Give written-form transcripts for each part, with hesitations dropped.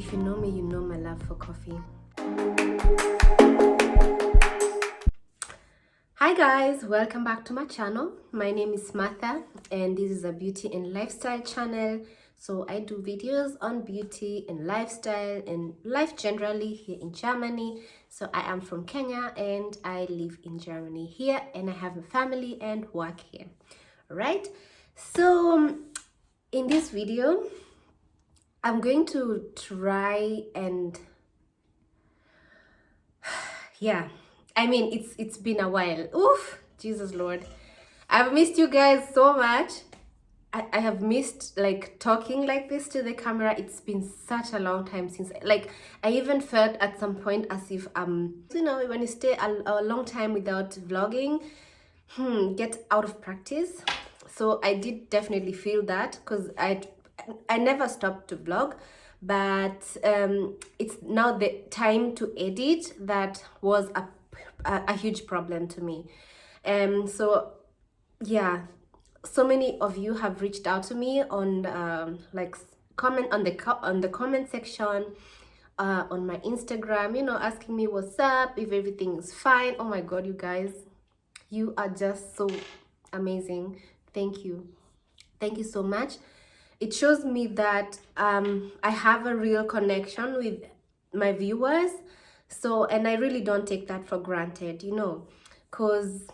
If you know me, you know my love for coffee. Hi guys, welcome back to my channel. My name is Martha and this is a beauty and lifestyle channel. So I do videos on beauty and lifestyle and life generally here in Germany. So I am from Kenya and I live in Germany here, and I have a family and work here. Alright, so in this video I'm going to try and I mean, it's been a while. Oof, Jesus Lord. I've missed you guys so much. I have missed like talking like this to the camera. It's been such a long time since, like, I even felt at some point as if you know, when you stay a long time without vlogging, get out of practice. So I did definitely feel that, because I never stopped to vlog, but it's now the time to edit that was a huge problem to me. So yeah, so many of you have reached out to me on like comment on the comment section on my Instagram, you know, asking me what's up, if everything is fine. Oh my god, you guys, you are just so amazing. Thank you so much. It shows me that I have a real connection with my viewers. So, and I really don't take that for granted, you know, because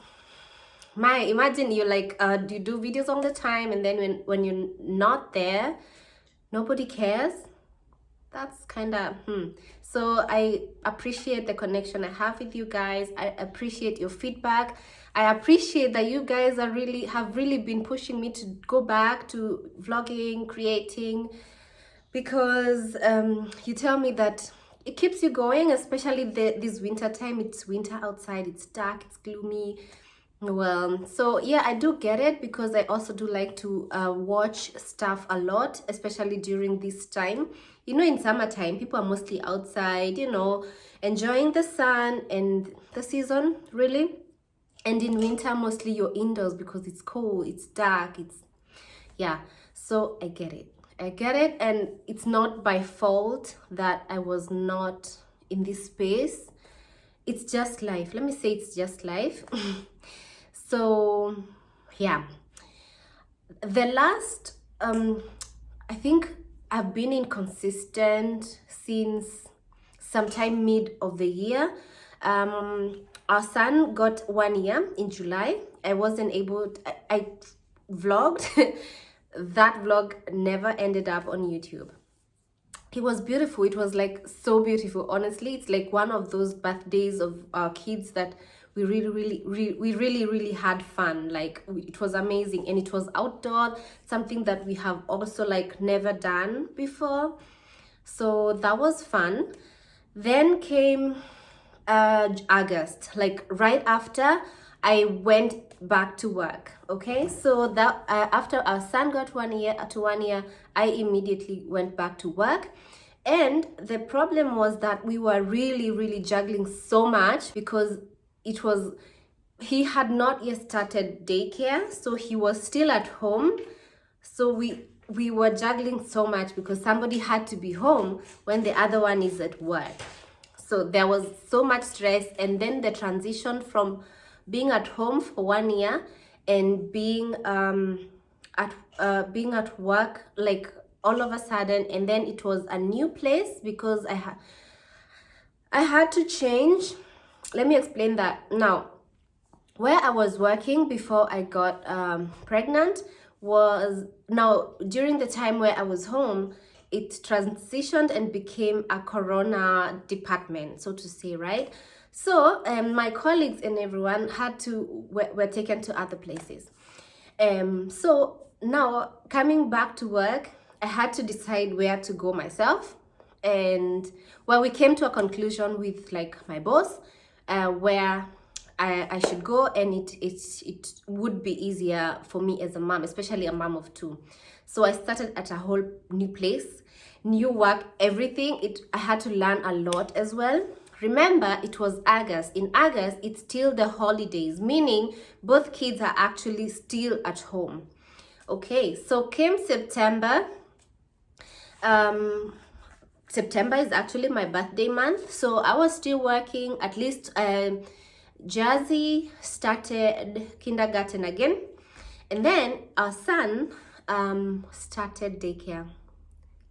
imagine you're like, you do videos all the time, and then when you're not there, nobody cares. That's kind of So I appreciate the connection I have with you guys. I appreciate your feedback. I appreciate that you guys have really been pushing me to go back to vlogging, creating, because you tell me that it keeps you going, especially this winter time. It's winter outside, it's dark, it's gloomy. Well, so yeah, I do get it, because I also do like to watch stuff a lot, especially during this time. You know, in summertime, people are mostly outside, you know, enjoying the sun and the season, really. And in winter, mostly you're indoors because it's cold, it's dark, yeah. So I get it. And it's not by fault that I was not in this space. It's just life. Let me say it's just life. So yeah, the last I think I've been inconsistent since sometime mid of the year. Our son got 1 year in July. I wasn't able to, I vlogged that vlog never ended up on YouTube. It was beautiful. It was like so beautiful. Honestly, it's like one of those birthdays of our kids that we really had fun. Like, it was amazing, and it was outdoor, something that we have also like never done before. So that was fun. Then came August, like right after I went back to work. Okay, so that after our son got 1 year, I immediately went back to work. And the problem was that we were really juggling so much, because he had not yet started daycare, so he was still at home. So we were juggling so much, because somebody had to be home when the other one is at work. So there was so much stress. And then the transition from being at home for 1 year and being at work, like all of a sudden, and then it was a new place, because I had to change. Let me explain that. Now, where I was working before I got pregnant was, now during the time where I was home, it transitioned and became a corona department, so to say, right? So my colleagues and everyone were taken to other places. So now coming back to work, I had to decide where to go myself. And well, we came to a conclusion with like my boss where I should go, and it would be easier for me as a mom, especially a mom of two. So I started at a whole new place, new work, everything. I had to learn a lot as well. Remember, it was August. In August, it's still the holidays, meaning both kids are actually still at home. Okay, so came September. September is actually my birthday month, so I was still working. At least Jazzy started kindergarten again, and then our son started daycare.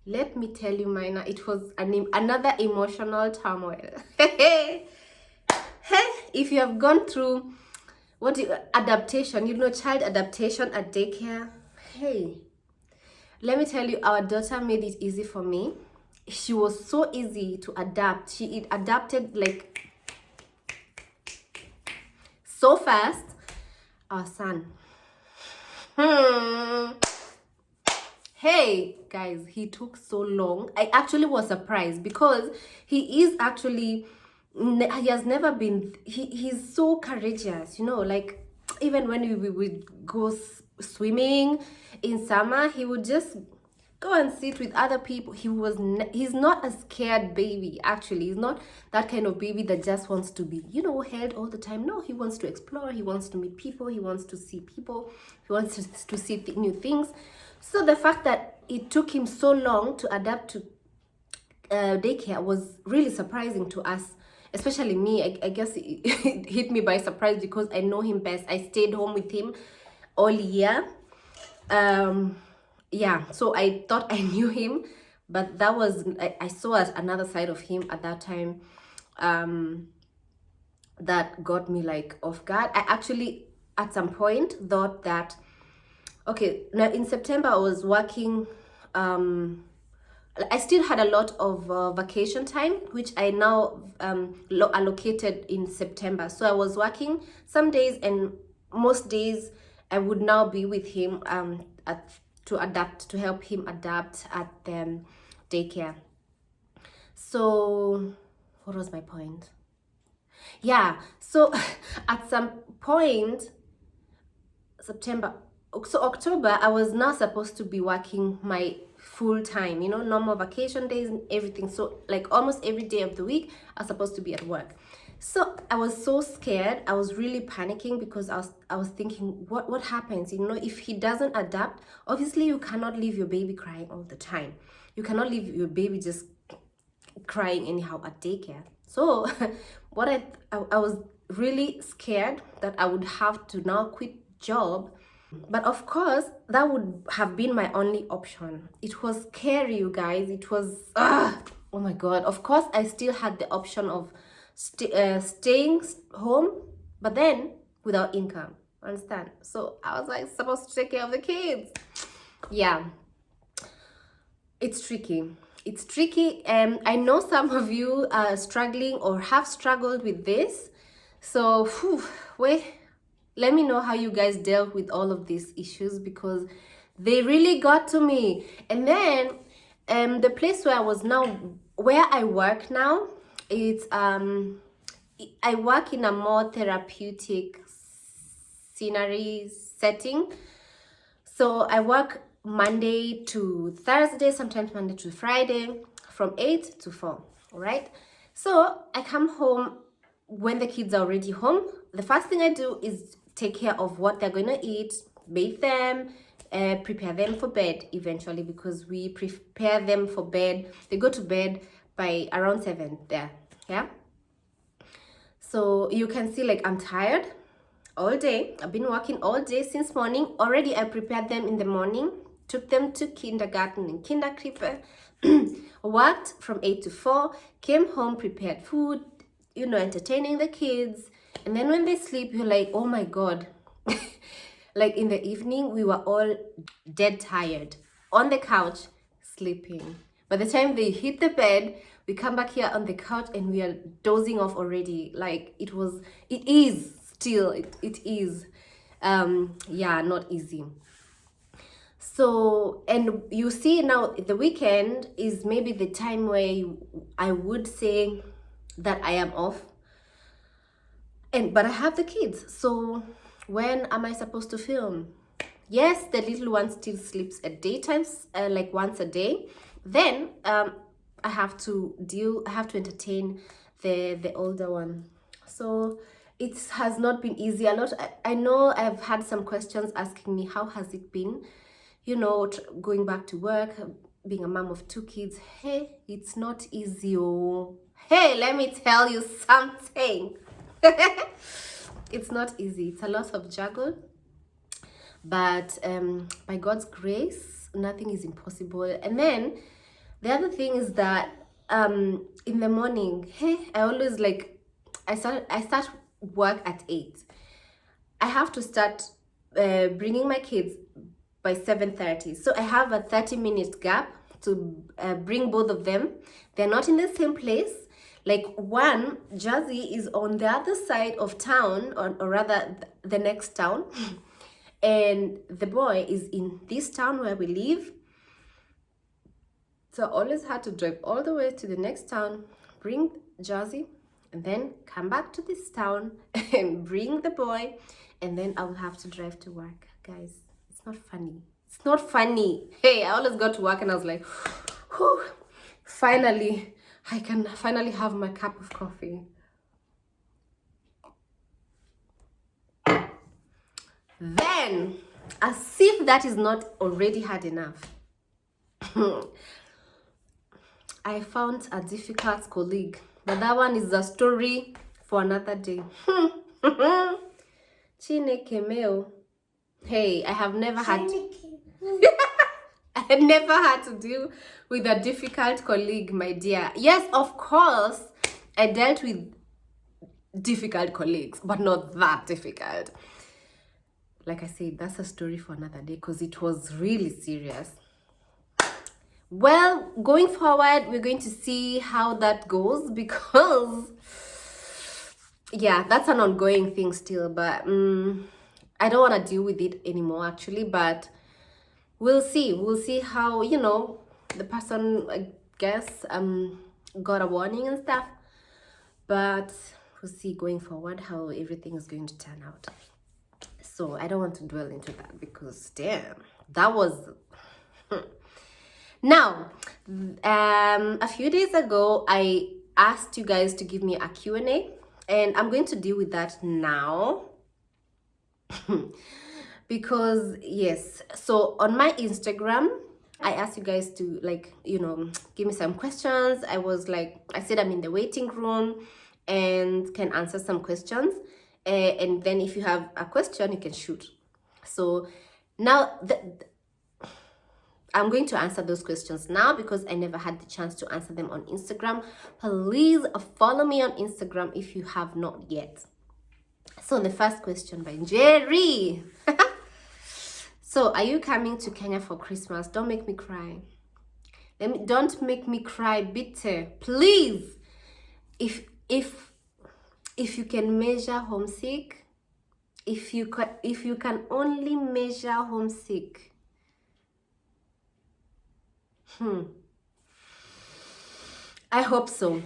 Let me tell you, Mina, it was another emotional turmoil. If you have gone through adaptation, child adaptation at daycare, hey, let me tell you, our daughter made it easy for me. She was so easy to adapt. She adapted like so fast. Our son, hey guys, he took so long. I actually was surprised because he is actually, he has never been, he's so courageous, like even when we would go swimming in summer, he would just go and sit with other people. He's not a scared baby. Actually, he's not that kind of baby that just wants to be held all the time. No, he wants to explore, he wants to meet people, he wants to see people, he wants to see new things. So the fact that it took him so long to adapt to daycare was really surprising to us, especially me. I guess it hit me by surprise because I know him best. I stayed home with him all year. Yeah, so I thought I knew him, but that was, I saw another side of him at that time that got me like off guard. I actually at some point thought that, okay, now in September I was working, I still had a lot of vacation time, which I now allocated in September. So I was working some days, and most days I would now be with him to help him adapt at the daycare. So what was my point? Yeah, so at some point, October, I was now supposed to be working my full time, normal vacation days and everything. So like almost every day of the week, I was supposed to be at work. So I was so scared. I was really panicking because I was thinking, what happens, if he doesn't adapt? Obviously, you cannot leave your baby crying all the time. You cannot leave your baby just crying anyhow at daycare. So what I was really scared that I would have to now quit job. But of course, that would have been my only option. It was scary, you guys. It was, oh my God. Of course, I still had the option of staying home, but then without income. Understand? So I was like supposed to take care of the kids. Yeah, it's tricky. It's tricky. I know some of you are struggling or have struggled with this. So, let me know how you guys dealt with all of these issues, because they really got to me. And then the place where I work now, it's I work in a more therapeutic scenery setting. So I work Monday to Thursday, sometimes Monday to Friday, from 8 to 4. All right. So I come home when the kids are already home. The first thing I do is take care of what they're going to eat, bathe them, prepare them for bed eventually, because we prepare them for bed. They go to bed by around 7 there. Yeah. So you can see, like, I'm tired all day. I've been working all day since morning. Already I prepared them in the morning, took them to kindergarten and kinderkrippe, worked from 8 to 4, came home, prepared food, entertaining the kids. And then when they sleep, you're like, oh my God. Like in the evening, we were all dead tired on the couch, sleeping. By the time they hit the bed, we come back here on the couch and we are dozing off already. Like it is still, yeah, not easy. So, and you see now the weekend is maybe the time where I would say that I am off. But I have the kids, so when am I supposed to film? Yes, the little one still sleeps at daytimes, like once a day. Then I have to entertain the older one. So it has not been easy. I know I've had some questions asking me, how has it been, going back to work, being a mom of 2 kids, hey, it's not easy. Oh, hey, let me tell you something. It's not easy. It's a lot of juggle, but by God's grace, nothing is impossible. And then the other thing is that in the morning, hey, I always like, I start work at 8. I have to start bringing my kids by 7:30. So I have a 30-minute gap to bring both of them. They're not in the same place. Like one, Jazzy is on the other side of town, or rather the next town. And the boy is in this town where we live. So I always had to drive all the way to the next town, bring Jazzy, and then come back to this town and bring the boy. And then I will have to drive to work. Guys, it's not funny. It's not funny. Hey, I always got to work and I was like, whew, finally, I can finally have my cup of coffee. Then, as if that is not already hard enough, I found a difficult colleague. But that one is a story for another day. Chineke meo. Hey, I have never had I had never had to deal with a difficult colleague, my dear. Yes, of course, I dealt with difficult colleagues, but not that difficult. Like I said, that's a story for another day because it was really serious. Well, going forward, we're going to see how that goes because, yeah, that's an ongoing thing still, but I don't want to deal with it anymore actually, but we'll see. We'll see how, you know, the person, I guess, got a warning and stuff, but we'll see going forward how everything is going to turn out. So I don't want to dwell into that because, damn, that was... Now, a few days ago, I asked you guys to give me a Q&A, and I'm going to deal with that now. Because, yes, so on my Instagram, I asked you guys to, like, you know, give me some questions. I was like, I said I'm in the waiting room and can answer some questions. And then if you have a question, you can shoot. So now I'm going to answer those questions now because I never had the chance to answer them on Instagram. Please follow me on Instagram if you have not yet. So the first question by Jerry. So, are you coming to Kenya for Christmas? Don't make me cry. Don't make me cry, bitte. Please. If you can measure homesick, if you can only measure homesick. I hope so.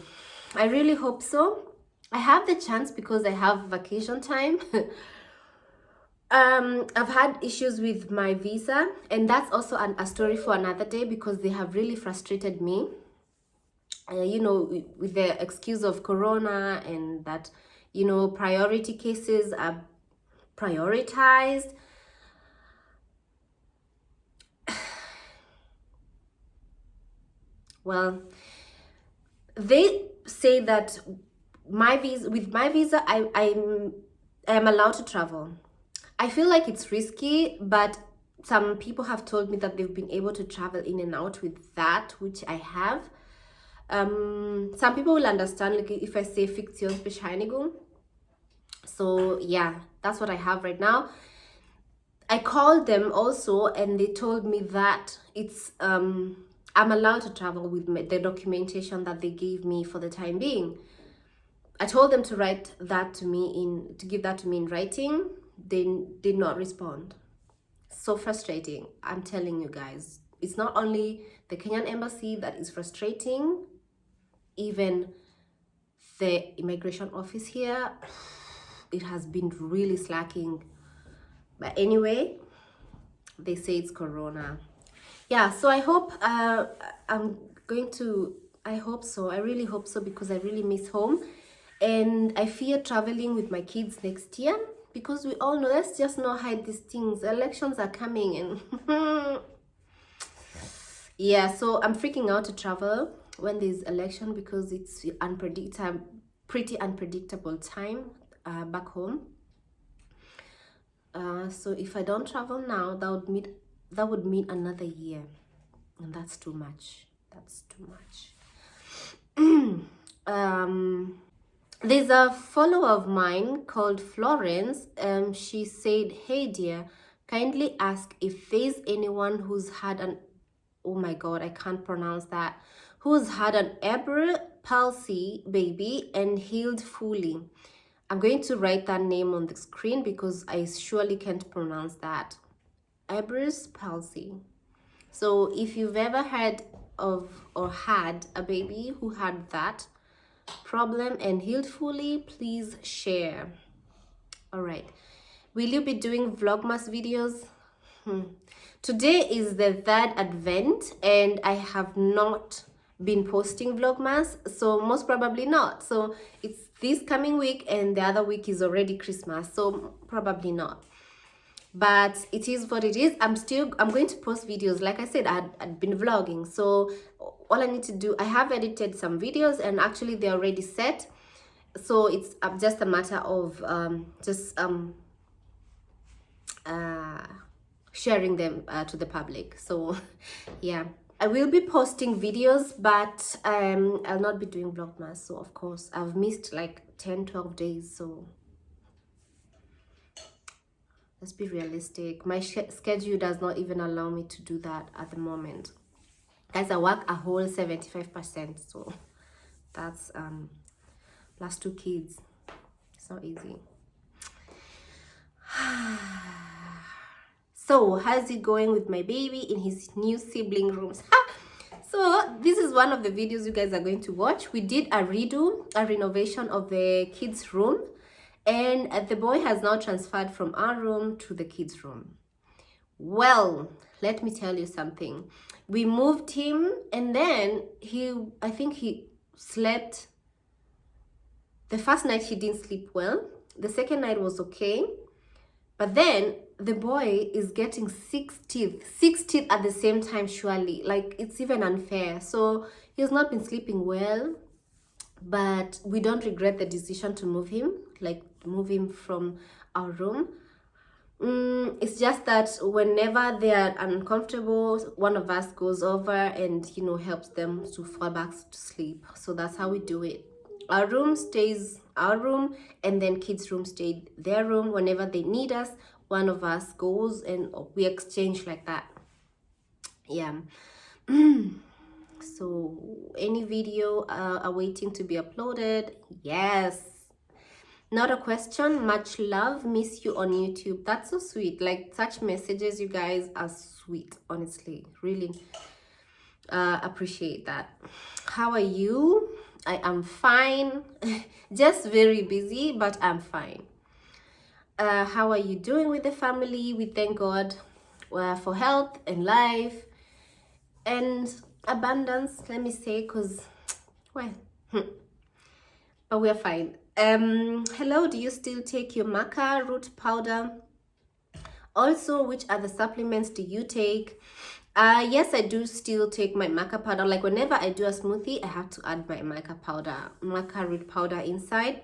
I really hope so. I have the chance because I have vacation time. I've had issues with my visa, and that's also a story for another day because they have really frustrated me. You know, with the excuse of corona and that, you know, priority cases are prioritized. Well, they say that with my visa, I am allowed to travel. I feel like it's risky, but some people have told me that they've been able to travel in and out with that, which I have. Some people will understand, like, if I say Fiktionsbescheinigung. So yeah, that's what I have right now. I called them also, and they told me that it's I'm allowed to travel with the documentation that they gave me for the time being. I told them to write that to me give that to me in writing. They did not respond. So frustrating. I'm telling you guys, it's not only the Kenyan embassy that is frustrating, even the immigration office here, it has been really slacking. But anyway, they say it's corona. Yeah, so I hope I hope so. I really hope so because I really miss home. And I fear traveling with my kids next year because we all know, let's just not hide these things. Elections are coming and Yeah, so I'm freaking out to travel when there's election because it's unpredictable, pretty unpredictable time back home. So if I don't travel now, that would mean another year, and that's too much. That's too much. There's a follower of mine called Florence. She said, "Hey dear, kindly ask if there's anyone who's had an, oh my god, I can't pronounce that, who's had an Ibrus palsy baby and healed fully." I'm going to write that name on the screen because I surely can't pronounce that. Ibrus palsy. So if you've ever heard of or had a baby who had that problem and healed fully, please share. All right, will you be doing vlogmas videos? Today is the 3rd advent and I have not been posting vlogmas, so most probably not. So it's this coming week and the other week is already Christmas, so probably not. But it is what it is. I'm going to post videos. Like I said, I'd been vlogging, so all I need to do, I have edited some videos and actually they're already set, so it's just a matter of sharing them to the public. So yeah, I will be posting videos, but I'll not be doing vlogmas. So of course I've missed like 10-12 days, so let's be realistic. My schedule does not even allow me to do that at the moment, guys. I work a whole 75%, so that's plus 2 kids. It's not easy. So how's it going with my baby in his new sibling rooms? So this is one of the videos you guys are going to watch. We did a renovation of the kids room, and the boy has now transferred from our room to the kids room. Well, let me tell you something. We moved him and then I think he slept. The first night he didn't sleep well. The second night was okay. But then the boy is getting 6 teeth at the same time, surely. Like, it's even unfair. So he's not been sleeping well, but we don't regret the decision to move him from our room. It's just that whenever they are uncomfortable, one of us goes over and helps them to fall back to sleep. So that's how we do it. Our room stays our room, and then kids' room stayed their room. Whenever they need us, one of us goes and we exchange like that. Yeah. So any video awaiting to be uploaded? Yes. Not a question. Much love. Miss you on YouTube. That's so sweet. Like, such messages, you guys are sweet, honestly. Really appreciate that. How are you? I am fine. Just very busy, but I'm fine. How are you doing with the family? We thank God for health and life and abundance, let me say, because, well, but we're fine. Hello, do you still take your maca root powder? Also, which other supplements do you take? Yes, I do still take my maca powder. Like, whenever I do a smoothie, I have to add my maca root powder inside.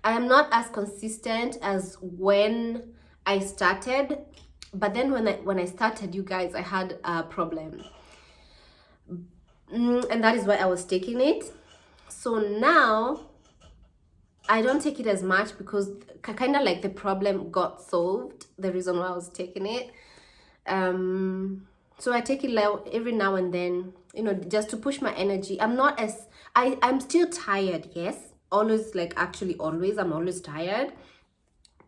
I am not as consistent as when I started, but then when I started, you guys, I had a problem, and that is why I was taking it. So now I don't take it as much because kind of like the problem got solved, the reason why I was taking it. So I take it like every now and then, just to push my energy. I'm still tired, yes. Always, like, actually always, I'm always tired,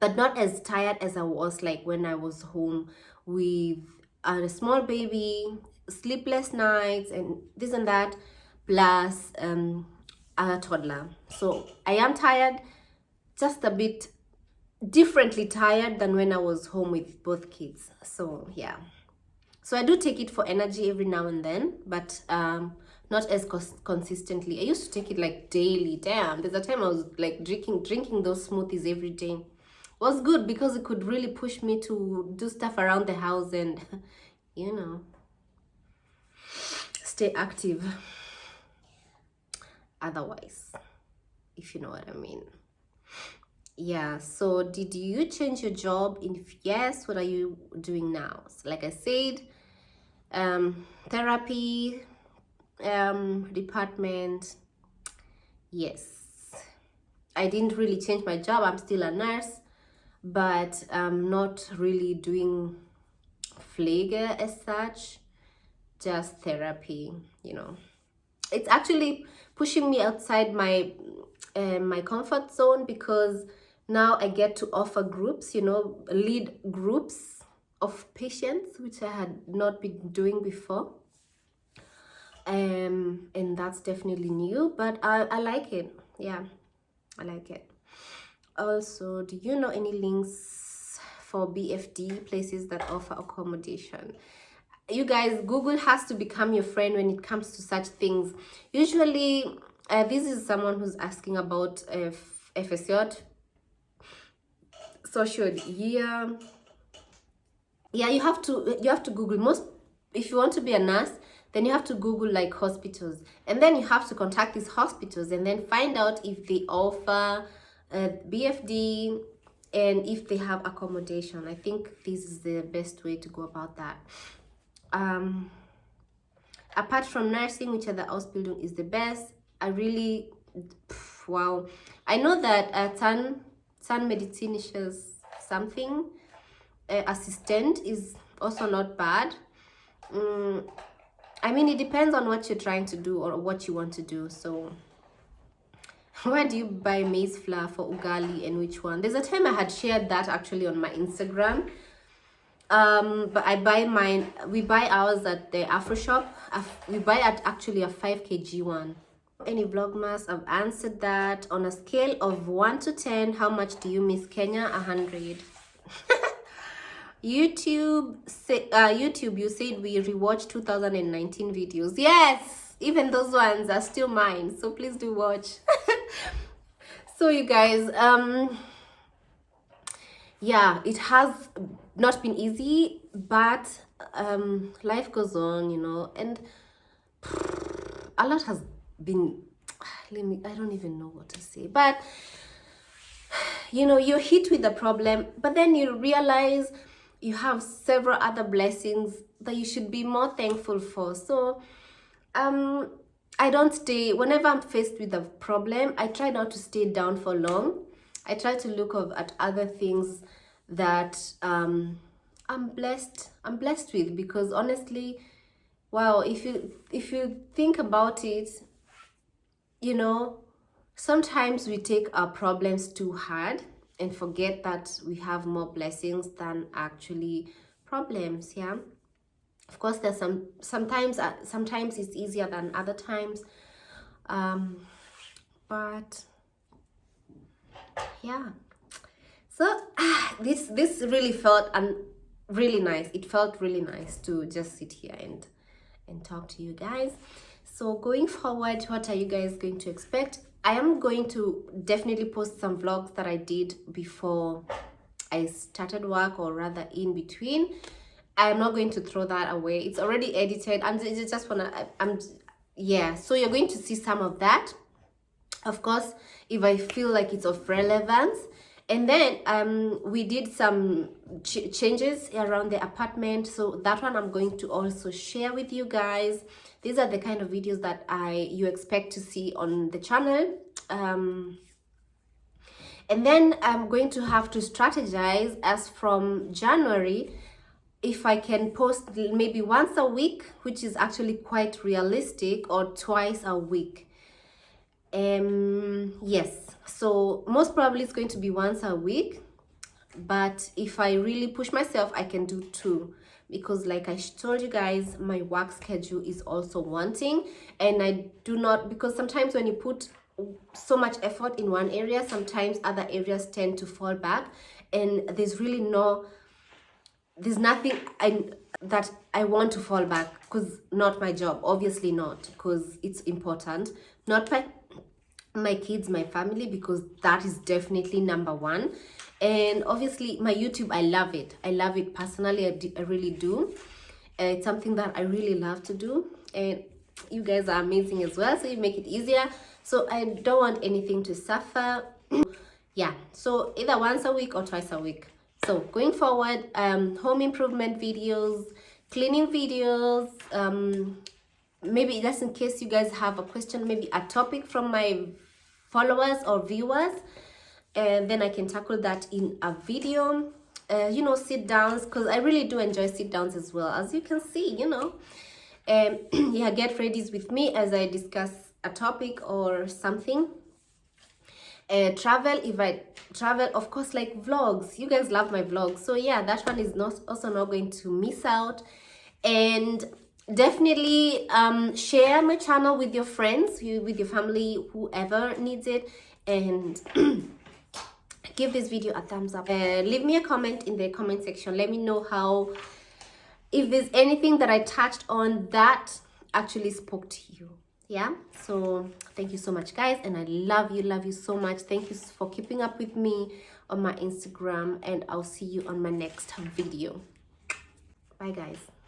but not as tired as I was like when I was home with a small baby, sleepless nights and this and that, plus a toddler. So I am tired, just a bit differently tired than when I was home with both kids. So yeah, so I do take it for energy every now and then, but not as consistently. I used to take it like daily. Damn, there's a time I was like drinking those smoothies every day. It was good because it could really push me to do stuff around the house and stay active otherwise, if you know what I mean. Yeah, so did you change your job? If yes, what are you doing now? So like I said, therapy department. Yes, I didn't really change my job. I'm still a nurse, but I'm not really doing Pflege as such, just therapy, you know. It's actually pushing me outside my my comfort zone, because now I get to offer groups, you know, lead groups of patients, which I had not been doing before. And that's definitely new, but I like it. Yeah, I like it. Also, do you know any links for BFD, places that offer accommodation? You guys, Google has to become your friend when it comes to such things. Usually, this is someone who's asking about FSJ, social year. Yeah, you have to Google. Most, if you want to be a nurse, then you have to Google like hospitals, and then you have to contact these hospitals and then find out if they offer BFD and if they have accommodation. I think this is the best way to go about that. Apart from nursing, which other Ausbildung is the best? I really, wow. I know that Zahnmedizinisches something assistant is also not bad. I mean, it depends on what you're trying to do or what you want to do. So where do you buy maize flour for ugali, and which one? There's a time I had shared that actually on my Instagram. But I buy mine, we buy ours at the Afro shop. We buy at actually a 5 kg one. Any vlogmas? I've answered that. On a scale of 1 to 10, how much do you miss Kenya? 100. YouTube, you said we rewatched 2019 videos. Yes, even those ones are still mine, so please do watch. So you guys, yeah, it has not been easy, but life goes on, you know, and a lot has been, I don't even know what to say, but you know, you're hit with the problem, but then you realize you have several other blessings that you should be more thankful for. So I don't stay, whenever I'm faced with a problem, I try not to stay down for long. I try to look at other things that I'm blessed with, because honestly, wow, if you think about it, you know, sometimes we take our problems too hard and forget that we have more blessings than actually problems. Yeah, of course there's sometimes it's easier than other times, but yeah. So this really felt really nice. It felt really nice to just sit here and talk to you guys. So going forward, what are you guys going to expect? I am going to definitely post some vlogs that I did before I started work, or rather in between. I'm not going to throw that away. It's already edited. Yeah, so you're going to see some of that, of course, if I feel like it's of relevance. And then we did some changes around the apartment, so that one I'm going to also share with you guys. These are the kind of videos that you expect to see on the channel. And then I'm going to have to strategize as from January if I can post maybe once a week, which is actually quite realistic, or twice a week. Yes, so most probably it's going to be once a week, but if I really push myself, I can do 2, because like I told you guys, my work schedule is also wanting, and I do not, because sometimes when you put so much effort in one area, sometimes other areas tend to fall back, and there's nothing that I want to fall back, because not my job, obviously not, because it's important, not my kids, my family, because that is definitely number one. And obviously my YouTube, I love it personally. I really do. It's something that I really love to do, and you guys are amazing as well, so you make it easier. So I don't want anything to suffer. Yeah, so either once a week or twice a week. So going forward, home improvement videos, cleaning videos, maybe just in case you guys have a question, maybe a topic from my followers or viewers, and then I can tackle that in a video. You know, sit downs, because I really do enjoy sit downs as well, as you can see, you know. Yeah, get readies with me as I discuss a topic or something. Travel, if I travel, of course, like vlogs, you guys love my vlogs, so yeah, that one is not also not going to miss out. And definitely share my channel with your friends, with your family, whoever needs it, and give this video a thumbs up. Leave me a comment in the comment section. Let me know how, if there's anything that I touched on that actually spoke to you. Yeah, so thank you so much, guys, and I love you so much. Thank you for keeping up with me on my Instagram, and I'll see you on my next video. Bye, guys.